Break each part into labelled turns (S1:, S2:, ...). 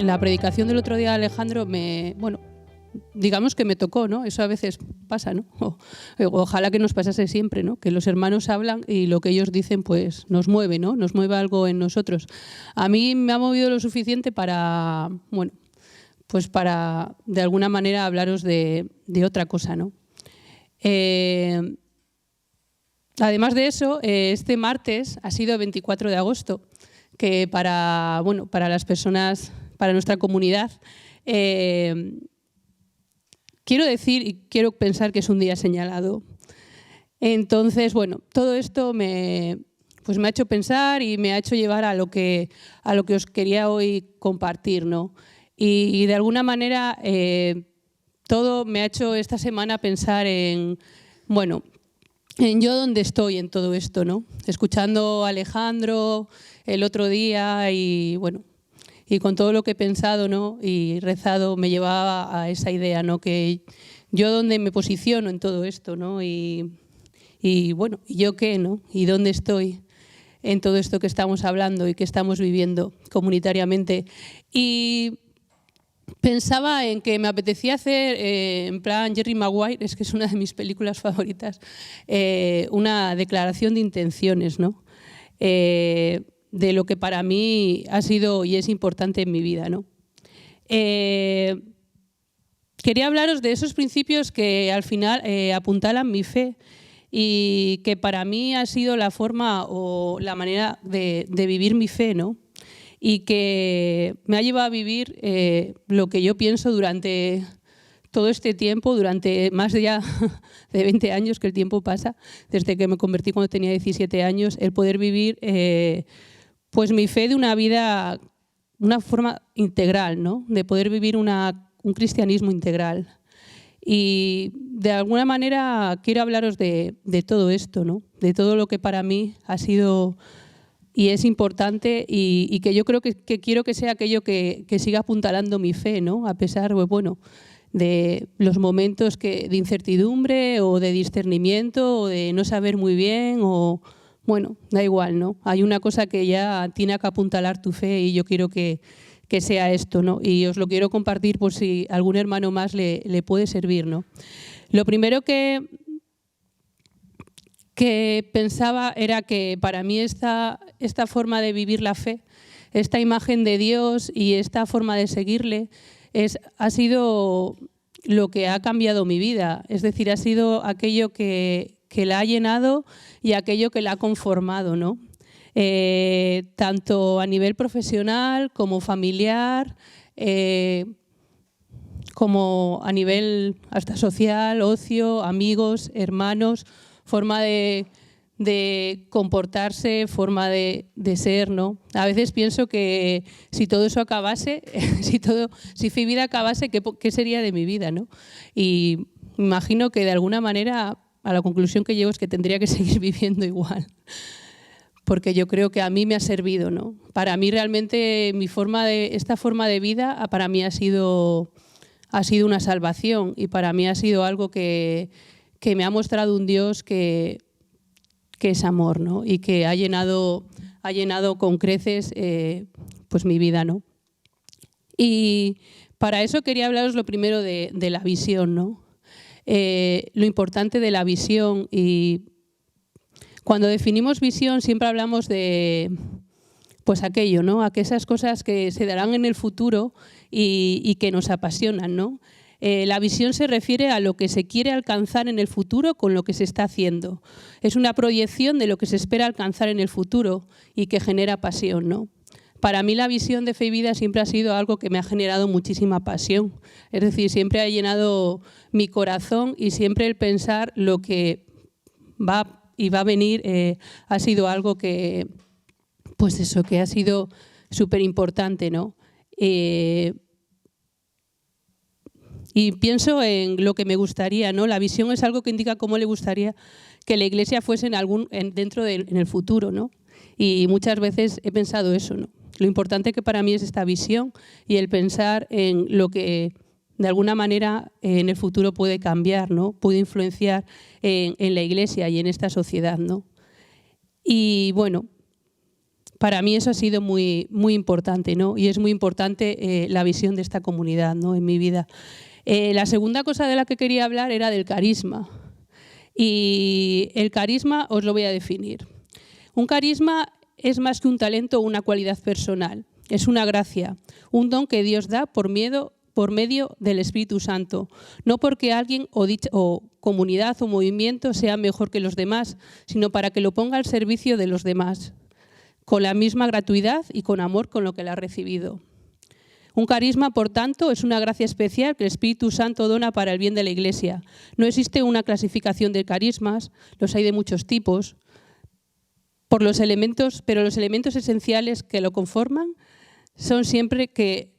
S1: la predicación del otro día de Alejandro digamos que me tocó, ¿no? Eso a veces pasa, ¿no? Ojalá que nos pasase siempre, ¿no? Que los hermanos hablan y lo que ellos dicen pues nos mueve, ¿no? Nos mueve algo en nosotros. A mí me ha movido lo suficiente para, pues para de alguna manera hablaros de otra cosa, ¿no? Además de eso, este martes ha sido 24 de agosto, que para las personas, para nuestra comunidad, quiero decir y quiero pensar que es un día señalado. Entonces, todo esto me ha hecho pensar y me ha hecho llevar a lo que os quería hoy compartir, ¿no? Y de alguna manera todo me ha hecho esta semana pensar en yo dónde estoy en todo esto, ¿no? Escuchando a Alejandro el otro día y con todo lo que he pensado, ¿no? Y rezado me llevaba a esa idea, ¿no? Que yo dónde me posiciono en todo esto, ¿no? Y yo qué, ¿no? Y dónde estoy en todo esto que estamos hablando y que estamos viviendo comunitariamente. Y pensaba en que me apetecía hacer, en plan Jerry Maguire, es que es una de mis películas favoritas, una declaración de intenciones, ¿no? De lo que para mí ha sido y es importante en mi vida, ¿no? Quería hablaros de esos principios que al final apuntalan mi fe y que para mí ha sido la forma o la manera de vivir mi fe, ¿no? Y que me ha llevado a vivir lo que yo pienso durante todo este tiempo, durante más de 20 años, que el tiempo pasa, desde que me convertí cuando tenía 17 años, el poder vivir pues mi fe de una vida, una forma integral, ¿no? De poder vivir un cristianismo integral. Y de alguna manera quiero hablaros de todo esto, ¿no? De todo lo que para mí ha sido y es importante y que yo creo que quiero que sea aquello que siga apuntalando mi fe, ¿no? A pesar de los momentos de incertidumbre o de discernimiento o de no saber muy bien da igual, ¿no? Hay una cosa que ya tiene que apuntalar tu fe y yo quiero que sea esto, ¿no? Y os lo quiero compartir por si algún hermano más le puede servir, ¿no? Lo primero que pensaba era que para mí esta forma de vivir la fe, esta imagen de Dios y esta forma de seguirle ha sido lo que ha cambiado mi vida. Es decir, ha sido aquello que la ha llenado y aquello que la ha conformado, ¿no? Tanto a nivel profesional como familiar, como a nivel hasta social, ocio, amigos, hermanos, forma de comportarse, forma de ser, ¿no? A veces pienso que si todo eso acabase, si mi vida acabase, ¿qué sería de mi vida, ¿no? Y me imagino que de alguna manera a la conclusión que llego es que tendría que seguir viviendo igual, porque yo creo que a mí me ha servido, ¿no? Para mí realmente esta forma de vida para mí ha sido una salvación y para mí ha sido algo que me ha mostrado un Dios que es amor, ¿no? Y que ha llenado con creces pues mi vida, ¿no? Y para eso quería hablaros lo primero de la visión, ¿no? Lo importante de la visión, y cuando definimos visión siempre hablamos de pues aquello, ¿no? Aquellas cosas que se darán en el futuro y que nos apasionan, ¿no? La visión se refiere a lo que se quiere alcanzar en el futuro con lo que se está haciendo. Es una proyección de lo que se espera alcanzar en el futuro y que genera pasión, ¿no? Para mí la visión de Fe y Vida siempre ha sido algo que me ha generado muchísima pasión. Es decir, siempre ha llenado mi corazón y siempre el pensar lo que va a venir ha sido algo que ha sido súper importante, ¿no? Y pienso en lo que me gustaría, ¿no? La visión es algo que indica cómo le gustaría que la Iglesia fuese en el futuro, ¿no? Y muchas veces he pensado eso, ¿no? Lo importante que para mí es esta visión y el pensar en lo que de alguna manera en el futuro puede cambiar, ¿no? Puede influenciar en la Iglesia y en esta sociedad, ¿no? Y para mí eso ha sido muy, muy importante, ¿no? Y es muy importante la visión de esta comunidad, ¿no?, en mi vida. La segunda cosa de la que quería hablar era del carisma. Y el carisma os lo voy a definir. Un carisma es más que un talento o una cualidad personal. Es una gracia, un don que Dios da por medio del Espíritu Santo. No porque alguien o comunidad o movimiento sea mejor que los demás, sino para que lo ponga al servicio de los demás, con la misma gratuidad y con amor con lo que la ha recibido. Un carisma, por tanto, es una gracia especial que el Espíritu Santo dona para el bien de la Iglesia. No existe una clasificación de carismas, los hay de muchos tipos, pero los elementos esenciales que lo conforman son siempre que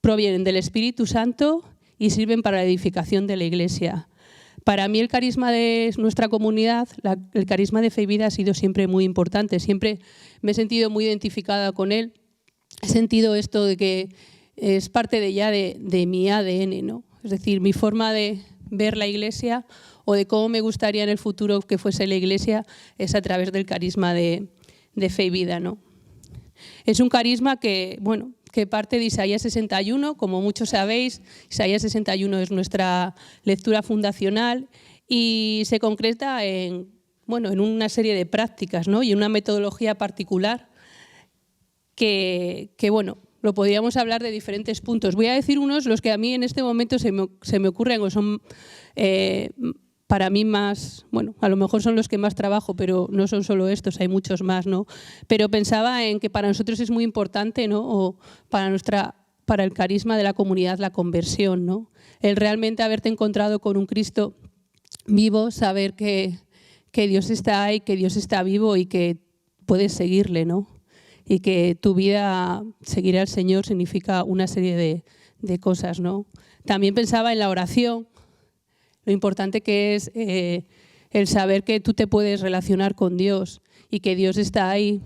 S1: provienen del Espíritu Santo y sirven para la edificación de la Iglesia. Para mí el carisma de nuestra comunidad, el carisma de Fe y Vida ha sido siempre muy importante. Siempre me he sentido muy identificada con él. He sentido esto de que es parte de mi ADN, ¿no? Es decir, mi forma de ver la Iglesia o de cómo me gustaría en el futuro que fuese la Iglesia es a través del carisma de Fe y Vida, ¿no? Es un carisma que parte de Isaías 61, como muchos sabéis. Isaías 61 es nuestra lectura fundacional y se concreta en una serie de prácticas, ¿no?, y en una metodología particular que lo podríamos hablar de diferentes puntos. Voy a decir los que a mí en este momento se me ocurren o son para mí más, a lo mejor son los que más trabajo, pero no son solo estos, hay muchos más, ¿no? Pero pensaba en que para nosotros es muy importante, ¿no?, o para el carisma de la comunidad, la conversión, ¿no? El realmente haberte encontrado con un Cristo vivo, saber que Dios está ahí, que Dios está vivo y que puedes seguirle, ¿no? Y que tu vida, seguir al Señor, significa una serie de cosas, ¿no? También pensaba en la oración, lo importante que es el saber que tú te puedes relacionar con Dios y que Dios está ahí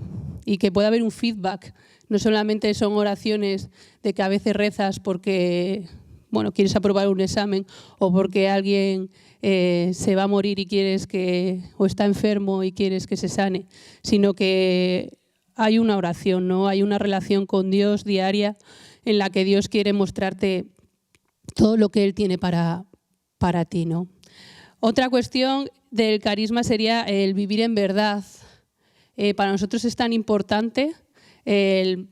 S1: y que puede haber un feedback. No solamente son oraciones de que a veces rezas porque quieres aprobar un examen o porque alguien se va a morir y o está enfermo y quieres que se sane, sino que hay una oración, ¿no? Hay una relación con Dios diaria en la que Dios quiere mostrarte todo lo que Él tiene para ti, ¿no? Otra cuestión del carisma sería el vivir en verdad. Para nosotros es tan importante el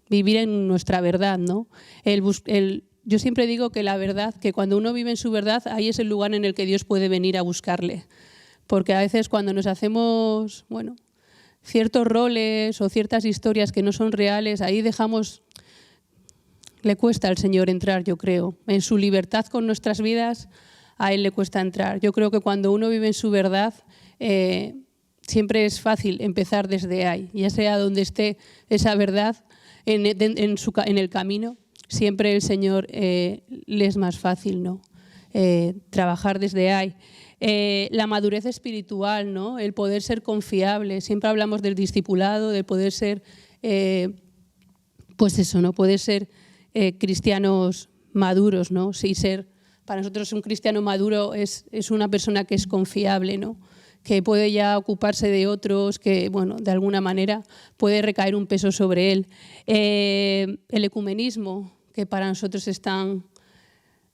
S1: vivir en nuestra verdad, ¿no? Yo siempre digo que la verdad, que cuando uno vive en su verdad, ahí es el lugar en el que Dios puede venir a buscarle. Porque a veces cuando nos hacemos, ciertos roles o ciertas historias que no son reales, ahí le cuesta al Señor entrar, yo creo. En su libertad con nuestras vidas, a Él le cuesta entrar. Yo creo que cuando uno vive en su verdad, siempre es fácil empezar desde ahí. Ya sea donde esté esa verdad, en el camino, siempre el Señor le es más fácil, ¿no? Trabajar desde ahí. La madurez espiritual, ¿no? El poder ser confiable. Siempre hablamos del discipulado, de poder ser, ¿no? Poder ser cristianos maduros, ¿no? Para nosotros un cristiano maduro es una persona que es confiable, ¿no? Que puede ya ocuparse de otros, que de alguna manera puede recaer un peso sobre él. El ecumenismo, que para nosotros es tan...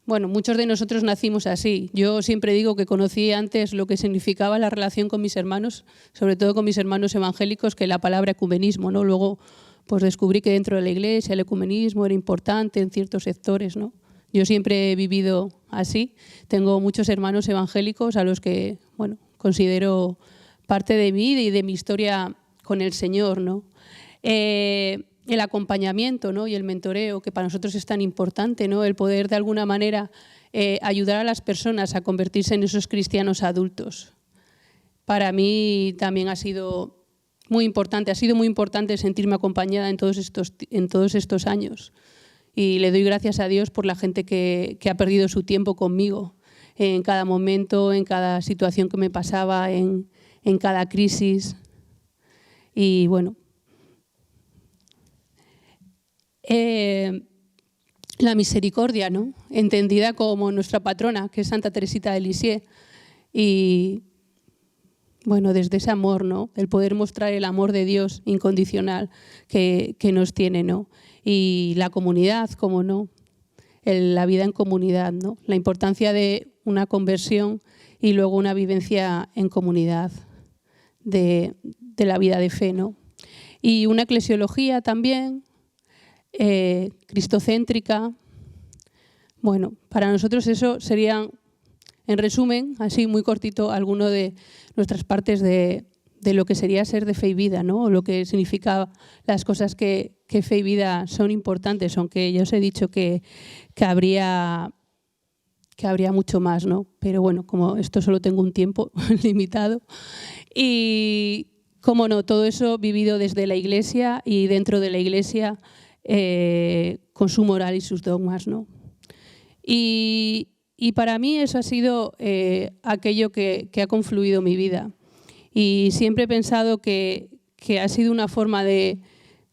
S1: muchos de nosotros nacimos así. Yo siempre digo que conocí antes lo que significaba la relación con mis hermanos, sobre todo con mis hermanos evangélicos, que la palabra ecumenismo, ¿no? Luego descubrí que dentro de la Iglesia el ecumenismo era importante en ciertos sectores, ¿no? Yo siempre he vivido así. Tengo muchos hermanos evangélicos a los que considero parte de mí y de mi historia con el Señor, ¿no? El acompañamiento, ¿no? Y el mentoreo, que para nosotros es tan importante, ¿no? El poder de alguna manera ayudar a las personas a convertirse en esos cristianos adultos. Para mí también ha sido muy importante sentirme acompañada en todos estos años. Y le doy gracias a Dios por la gente que ha perdido su tiempo conmigo en cada momento, en cada situación que me pasaba, en cada crisis. Y la misericordia, ¿no? Entendida como nuestra patrona, que es Santa Teresita de Lisieux. Y bueno, desde ese amor, ¿no? El poder mostrar el amor de Dios incondicional que nos tiene, ¿no? Y la comunidad, cómo no, la vida en comunidad, ¿no? La importancia de una conversión y luego una vivencia en comunidad de la vida de fe, ¿no? Y una eclesiología también, cristocéntrica. Bueno, para nosotros eso serían, en resumen, así muy cortito, alguno de nuestras partes de lo que sería ser de fe y vida, ¿no? O lo que significa las cosas que fe y vida son importantes, aunque ya os he dicho que habría mucho más, ¿no? Pero bueno, como esto solo tengo un tiempo limitado. Y, cómo no, todo eso vivido desde la Iglesia y dentro de la Iglesia con su moral y sus dogmas, ¿no? Y para mí eso ha sido aquello que ha confluido mi vida. Y siempre he pensado que ha sido una forma de,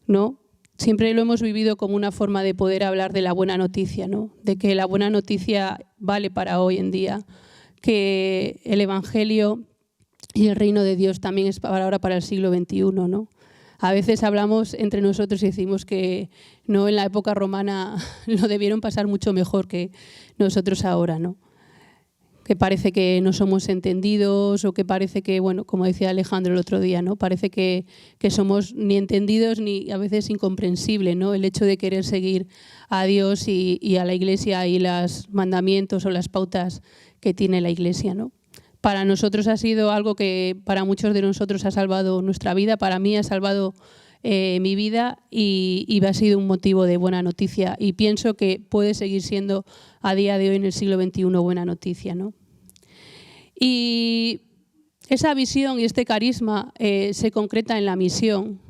S1: ¿no? Siempre lo hemos vivido como una forma de poder hablar de la buena noticia, ¿no? De que la buena noticia vale para hoy en día, que el Evangelio y el reino de Dios también es para ahora, para el siglo XXI, ¿no? A veces hablamos entre nosotros y decimos que no, en la época romana lo debieron pasar mucho mejor que nosotros ahora, ¿no? Que parece que no somos entendidos o que parece que, bueno, como decía Alejandro el otro día, ¿no? Parece que somos ni entendidos ni a veces incomprensible, ¿no? El hecho de querer seguir a Dios y a la Iglesia y los mandamientos o las pautas que tiene la Iglesia, ¿no? Para nosotros ha sido algo que para muchos de nosotros ha salvado nuestra vida, para mí ha salvado mi vida y ha sido un motivo de buena noticia. Y pienso que puede seguir siendo a día de hoy en el siglo XXI buena noticia, ¿no? Y esa visión y este carisma se concreta en la misión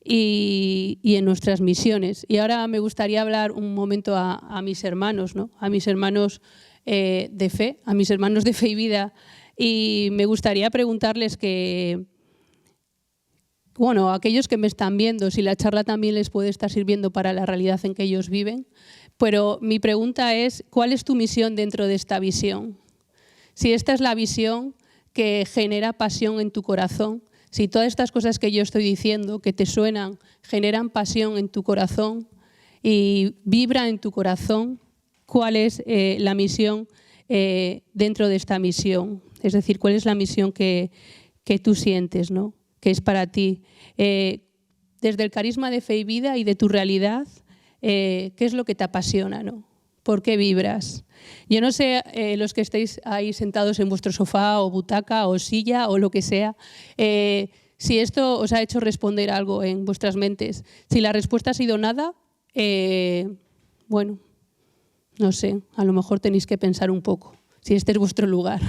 S1: y en nuestras misiones. Y ahora me gustaría hablar un momento a mis hermanos, ¿no? A mis hermanos de fe, a mis hermanos de fe y vida. Y me gustaría preguntarles que, bueno, a aquellos que me están viendo, si la charla también les puede estar sirviendo para la realidad en que ellos viven. Pero mi pregunta es, ¿cuál es tu misión dentro de esta visión? Si esta es la visión que genera pasión en tu corazón, si todas estas cosas que yo estoy diciendo, que te suenan, generan pasión en tu corazón y vibran en tu corazón, ¿cuál es la misión dentro de esta misión? Es decir, ¿cuál es la misión que tú sientes, ¿no? Que es para ti? Desde el carisma de fe y vida y de tu realidad, ¿qué es lo que te apasiona, ¿no? ¿Por qué vibras? Yo no sé, los que estéis ahí sentados en vuestro sofá o butaca o silla o lo que sea, si esto os ha hecho responder algo en vuestras mentes. Si la respuesta ha sido nada, bueno, no sé, a lo mejor tenéis que pensar un poco, si este es vuestro lugar.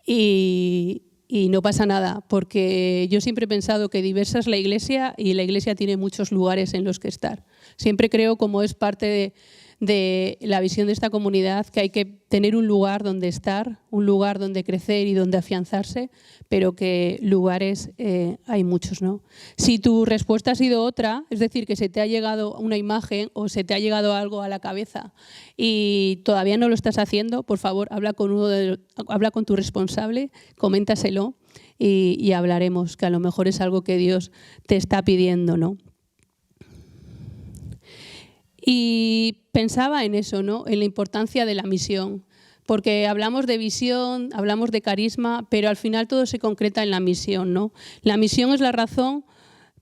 S1: Y no pasa nada, porque yo siempre he pensado que diversa es la Iglesia y la Iglesia tiene muchos lugares en los que estar. Siempre creo, como es parte de la visión de esta comunidad, que hay que tener un lugar donde estar, un lugar donde crecer y donde afianzarse, pero que lugares hay muchos, ¿no? Si tu respuesta ha sido otra, es decir, que se te ha llegado una imagen o se te ha llegado algo a la cabeza y todavía no lo estás haciendo, por favor, habla con tu responsable, coméntaselo y hablaremos, que a lo mejor es algo que Dios te está pidiendo, ¿no? Y pensaba en eso, ¿no? En la importancia de la misión, porque hablamos de visión, hablamos de carisma, pero al final todo se concreta en la misión, ¿no? La misión es la razón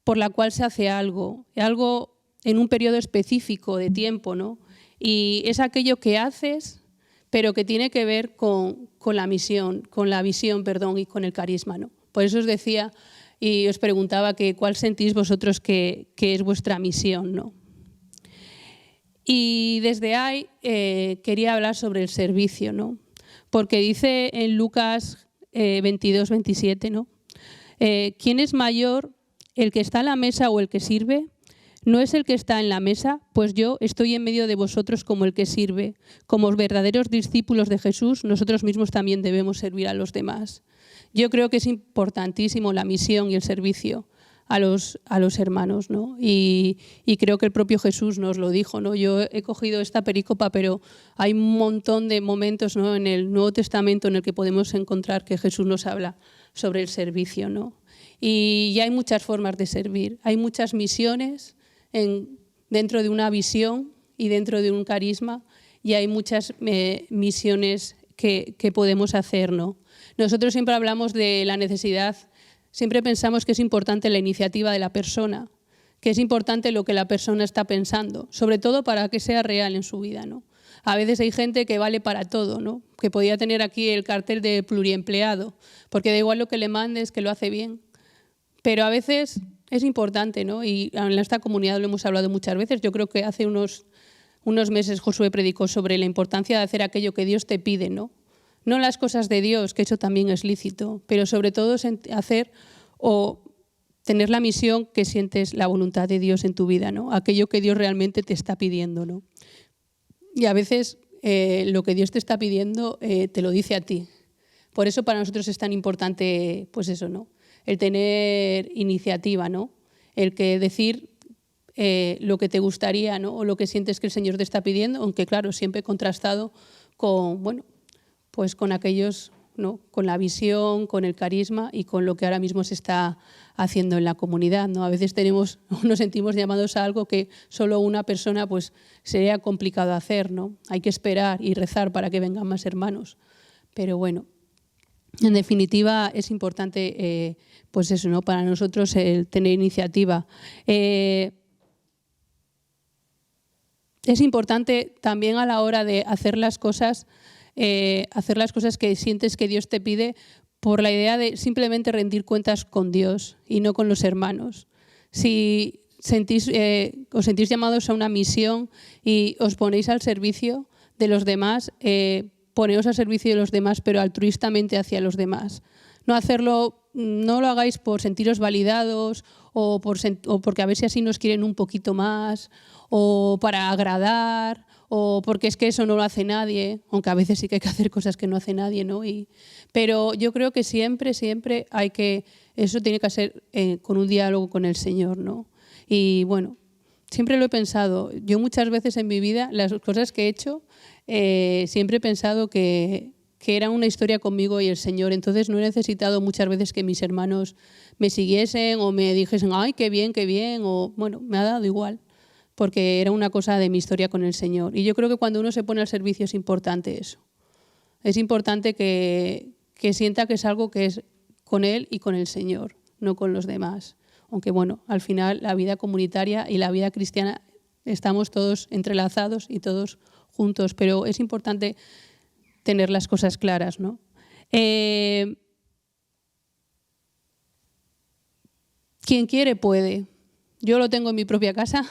S1: por la cual se hace algo en un periodo específico de tiempo, ¿no? Y es aquello que haces, pero que tiene que ver con la misión, con la visión, perdón, y con el carisma, ¿no? Por eso os decía y os preguntaba que cuál sentís vosotros que es vuestra misión, ¿no? Y desde ahí quería hablar sobre el servicio, ¿no? Porque dice en Lucas 22, 27, ¿no? ¿Quién es mayor, el que está a la mesa o el que sirve? ¿No es el que está en la mesa? Pues yo estoy en medio de vosotros como el que sirve. Como verdaderos discípulos de Jesús, nosotros mismos también debemos servir a los demás. Yo creo que es importantísimo la misión y el servicio a los hermanos, ¿no? Y creo que el propio Jesús nos lo dijo, ¿no? Yo he cogido esta perícopa, pero hay un montón de momentos, ¿no?, en el Nuevo Testamento en el que podemos encontrar que Jesús nos habla sobre el servicio, ¿no? Y hay muchas formas de servir, hay muchas misiones dentro de una visión y dentro de un carisma, y hay muchas misiones que podemos hacer, ¿no? Nosotros siempre hablamos de la necesidad, siempre pensamos que es importante la iniciativa de la persona, que es importante lo que la persona está pensando, sobre todo para que sea real en su vida, ¿no? A veces hay gente que vale para todo, ¿no? Que podía tener aquí el cartel de pluriempleado, porque da igual lo que le mandes, que lo hace bien. Pero a veces es importante, ¿no? Y en esta comunidad lo hemos hablado muchas veces. Yo creo que hace unos meses Josué predicó sobre la importancia de hacer aquello que Dios te pide, ¿no? No las cosas de Dios, que eso también es lícito, pero sobre todo hacer o tener la misión que sientes la voluntad de Dios en tu vida, ¿no? Aquello que Dios realmente te está pidiendo, ¿no? Y a veces lo que Dios te está pidiendo te lo dice a ti. Por eso para nosotros es tan importante, pues eso, ¿no? El tener iniciativa, ¿no? El que decir lo que te gustaría, ¿no? O lo que sientes que el Señor te está pidiendo, aunque claro, siempre contrastado con, bueno, pues con aquellos, ¿no?, con la visión, con el carisma y con lo que ahora mismo se está haciendo en la comunidad, ¿no? A veces nos sentimos llamados a algo que solo una persona pues sería complicado hacer, ¿no? Hay que esperar y rezar para que vengan más hermanos. Pero bueno, en definitiva es importante pues eso, ¿no?, para nosotros el tener iniciativa. Es importante también a la hora de hacer las cosas que sientes que Dios te pide, por la idea de simplemente rendir cuentas con Dios y no con los hermanos. Si os sentís llamados a una misión y os ponéis al servicio de los demás, poneos al servicio de los demás, pero altruistamente hacia los demás. No lo hagáis por sentiros validados o porque a ver si así nos quieren un poquito más, o para agradar, o porque es que eso no lo hace nadie, aunque a veces sí que hay que hacer cosas que no hace nadie, ¿no? Pero yo creo que siempre eso tiene que ser con un diálogo con el Señor, ¿no? Y bueno, siempre lo he pensado. Yo muchas veces en mi vida, las cosas que he hecho, siempre he pensado que era una historia conmigo y el Señor. Entonces no he necesitado muchas veces que mis hermanos me siguiesen o me dijesen, ¡ay, qué bien, o bueno, me ha dado igual, porque era una cosa de mi historia con el Señor. Y yo creo que cuando uno se pone al servicio es importante eso. Es importante que sienta que es algo que es con Él y con el Señor, no con los demás. Aunque bueno, al final la vida comunitaria y la vida cristiana estamos todos entrelazados y todos juntos, pero es importante tener las cosas claras, ¿no? Quien quiere puede. Yo lo tengo en mi propia casa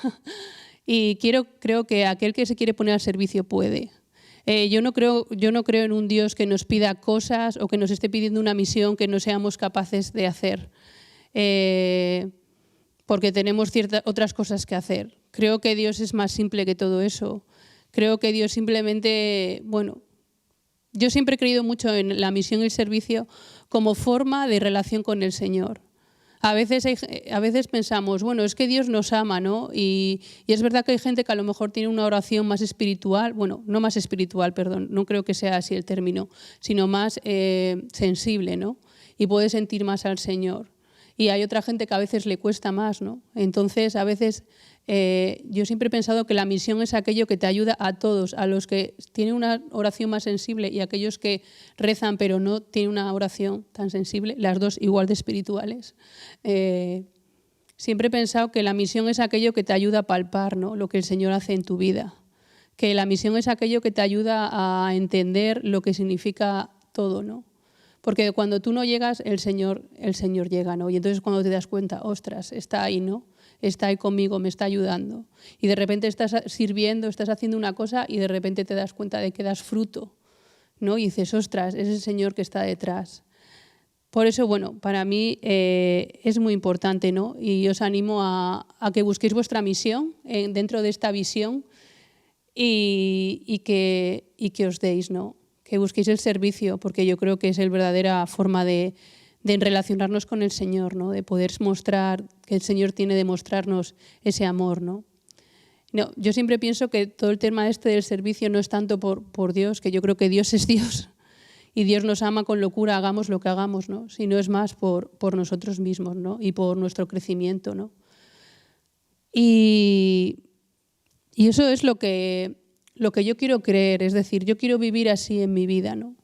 S1: y creo que aquel que se quiere poner al servicio puede. Yo no creo en un Dios que nos pida cosas o que nos esté pidiendo una misión que no seamos capaces de hacer, porque tenemos otras cosas que hacer. Creo que Dios es más simple que todo eso. Creo que Dios simplemente, bueno, yo siempre he creído mucho en la misión y el servicio como forma de relación con el Señor. A veces pensamos, bueno, es que Dios nos ama, ¿no? Y es verdad que hay gente que a lo mejor tiene una oración más espiritual, bueno, no más espiritual, perdón, no creo que sea así el término, sino más sensible, ¿no? Y puede sentir más al Señor. Y hay otra gente que a veces le cuesta más, ¿no? Entonces, a veces yo siempre he pensado que la misión es aquello que te ayuda a todos, a los que tienen una oración más sensible y a aquellos que rezan pero no tienen una oración tan sensible, las dos igual de espirituales. Siempre he pensado que la misión es aquello que te ayuda a palpar, ¿no?, lo que el Señor hace en tu vida. Que la misión es aquello que te ayuda a entender lo que significa todo, ¿no? Porque cuando tú no llegas, el Señor llega, ¿no? Y entonces cuando te das cuenta, ostras, está ahí, ¿no? Está ahí conmigo, me está ayudando. Y de repente estás sirviendo, estás haciendo una cosa y de repente te das cuenta de que das fruto, ¿no? Y dices, ostras, es el Señor que está detrás. Por eso, bueno, para mí es muy importante, ¿no? Y os animo a que busquéis vuestra misión dentro de esta visión y que os deis, ¿no? Que busquéis el servicio, porque yo creo que es la verdadera forma de relacionarnos con el Señor, ¿no? De poder mostrar que el Señor tiene de mostrarnos ese amor, ¿no? No, yo siempre pienso que todo el tema este del servicio no es tanto por Dios, que yo creo que Dios es Dios y Dios nos ama con locura, hagamos lo que hagamos, ¿no? Sino es más por nosotros mismos, ¿no? Y por nuestro crecimiento, ¿no? Y eso es lo que yo quiero creer, es decir, yo quiero vivir así en mi vida, ¿no?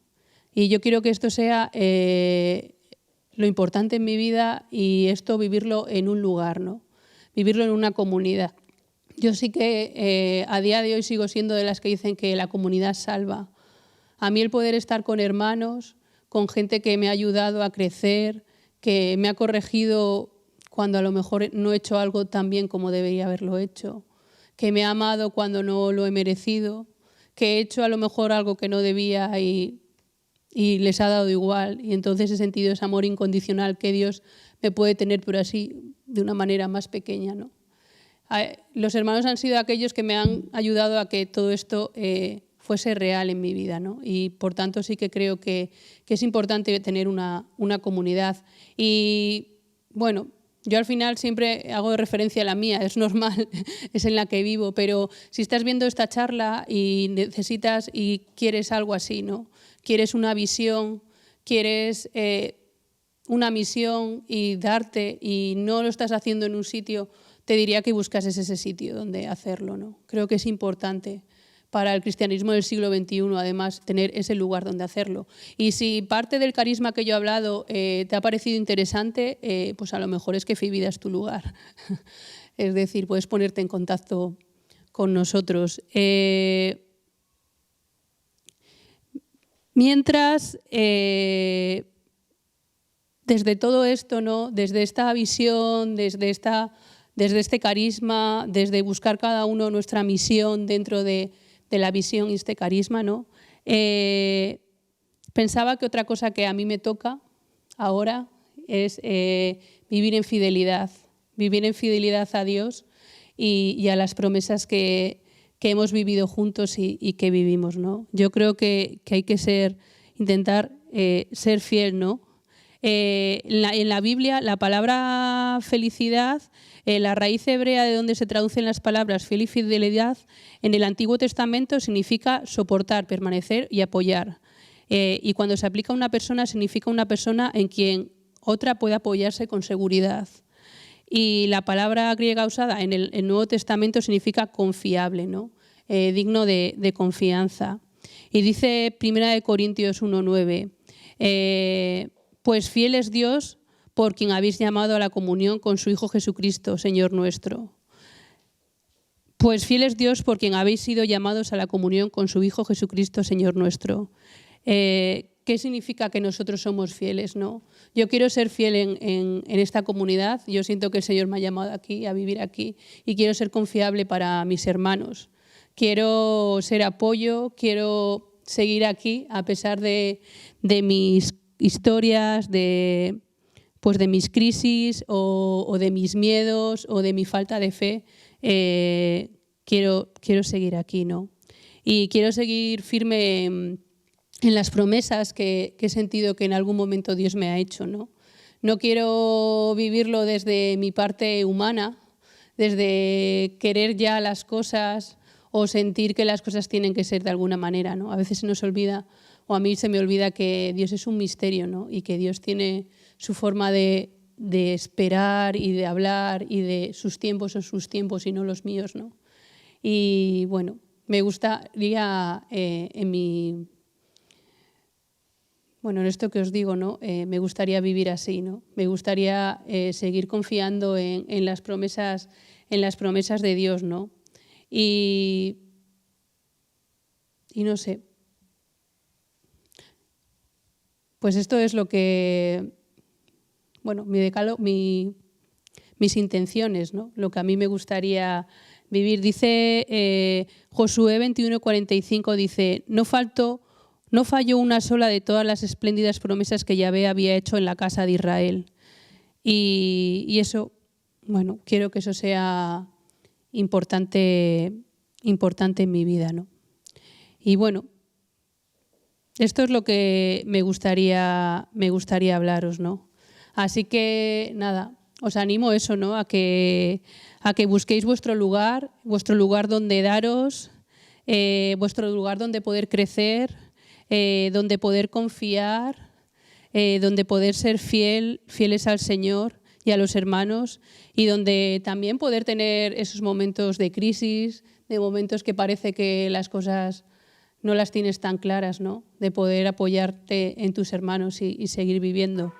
S1: Y yo quiero que esto sea lo importante en mi vida y esto vivirlo en un lugar, ¿no? Vivirlo en una comunidad. Yo sí que a día de hoy sigo siendo de las que dicen que la comunidad salva. A mí el poder estar con hermanos, con gente que me ha ayudado a crecer, que me ha corregido cuando a lo mejor no he hecho algo tan bien como debería haberlo hecho, que me ha amado cuando no lo he merecido, que he hecho a lo mejor algo que no debía y les ha dado igual. Y entonces he sentido ese amor incondicional que Dios me puede tener, pero así de una manera más pequeña, ¿no? Los hermanos han sido aquellos que me han ayudado a que todo esto fuese real en mi vida, ¿no? Y por tanto sí que creo que es importante tener una comunidad. Y bueno, yo al final siempre hago referencia a la mía, es normal, es en la que vivo, pero si estás viendo esta charla y necesitas y quieres algo así, ¿no? Quieres una visión, quieres una misión y darte y no lo estás haciendo en un sitio, te diría que buscases ese sitio donde hacerlo, ¿no? Creo que es importante para el cristianismo del siglo XXI, además, tener ese lugar donde hacerlo. Y si parte del carisma que yo he hablado te ha parecido interesante, pues a lo mejor es que Fibida es tu lugar. Es decir, puedes ponerte en contacto con nosotros. Mientras, desde todo esto, ¿no? Desde esta visión, desde este carisma, desde buscar cada uno nuestra misión dentro de la visión y este carisma, ¿no? Pensaba que otra cosa que a mí me toca ahora es vivir en fidelidad a Dios y a las promesas que hemos vivido juntos y que vivimos, ¿no? Yo creo que hay que intentar ser fiel, ¿no? En la Biblia, la palabra felicidad, la raíz hebrea de donde se traducen las palabras fiel y fidelidad, en el Antiguo Testamento significa soportar, permanecer y apoyar. Y cuando se aplica a una persona, significa una persona en quien otra puede apoyarse con seguridad. Y la palabra griega usada en el Nuevo Testamento significa confiable, ¿no? Digno de confianza. Y dice 1 Corintios 1:9, pues fiel es Dios por quien habéis llamado a la comunión con su Hijo Jesucristo, Señor nuestro. Pues fiel es Dios por quien habéis sido llamados a la comunión con su Hijo Jesucristo, Señor nuestro. ¿Qué significa que nosotros somos fieles, no? Yo quiero ser fiel en esta comunidad. Yo siento que el Señor me ha llamado aquí, a vivir aquí, y quiero ser confiable para mis hermanos. Quiero ser apoyo, quiero seguir aquí a pesar de mis historias, de mis crisis o de mis miedos o de mi falta de fe. Quiero seguir aquí, ¿no? Y quiero seguir firme en las promesas que he sentido que en algún momento Dios me ha hecho, ¿no? No quiero vivirlo desde mi parte humana, desde querer ya las cosas o sentir que las cosas tienen que ser de alguna manera, ¿no? A veces se nos olvida, o a mí se me olvida, que Dios es un misterio, ¿no? Y que Dios tiene su forma de esperar y de hablar, y de sus tiempos son sus tiempos y no los míos, ¿no? Y bueno, me gustaría en esto que os digo, ¿no? Me gustaría vivir así, ¿no? Me gustaría seguir confiando en las promesas de Dios, ¿no? Y no sé. Pues esto es lo que, mis intenciones, ¿no? Lo que a mí me gustaría vivir. Dice Josué 21:45, dice, no falló una sola de todas las espléndidas promesas que Yahvé había hecho en la casa de Israel. Y eso, quiero que eso sea importante en mi vida, ¿no? Y bueno, Esto es lo que me gustaría hablaros, ¿no? Así que, nada, os animo eso, ¿no? A que busquéis vuestro lugar donde daros, vuestro lugar donde poder crecer, donde poder confiar, donde poder ser fieles al Señor y a los hermanos, y donde también poder tener esos momentos de crisis, de momentos que parece que las cosas no las tienes tan claras, ¿no? De poder apoyarte en tus hermanos y seguir viviendo.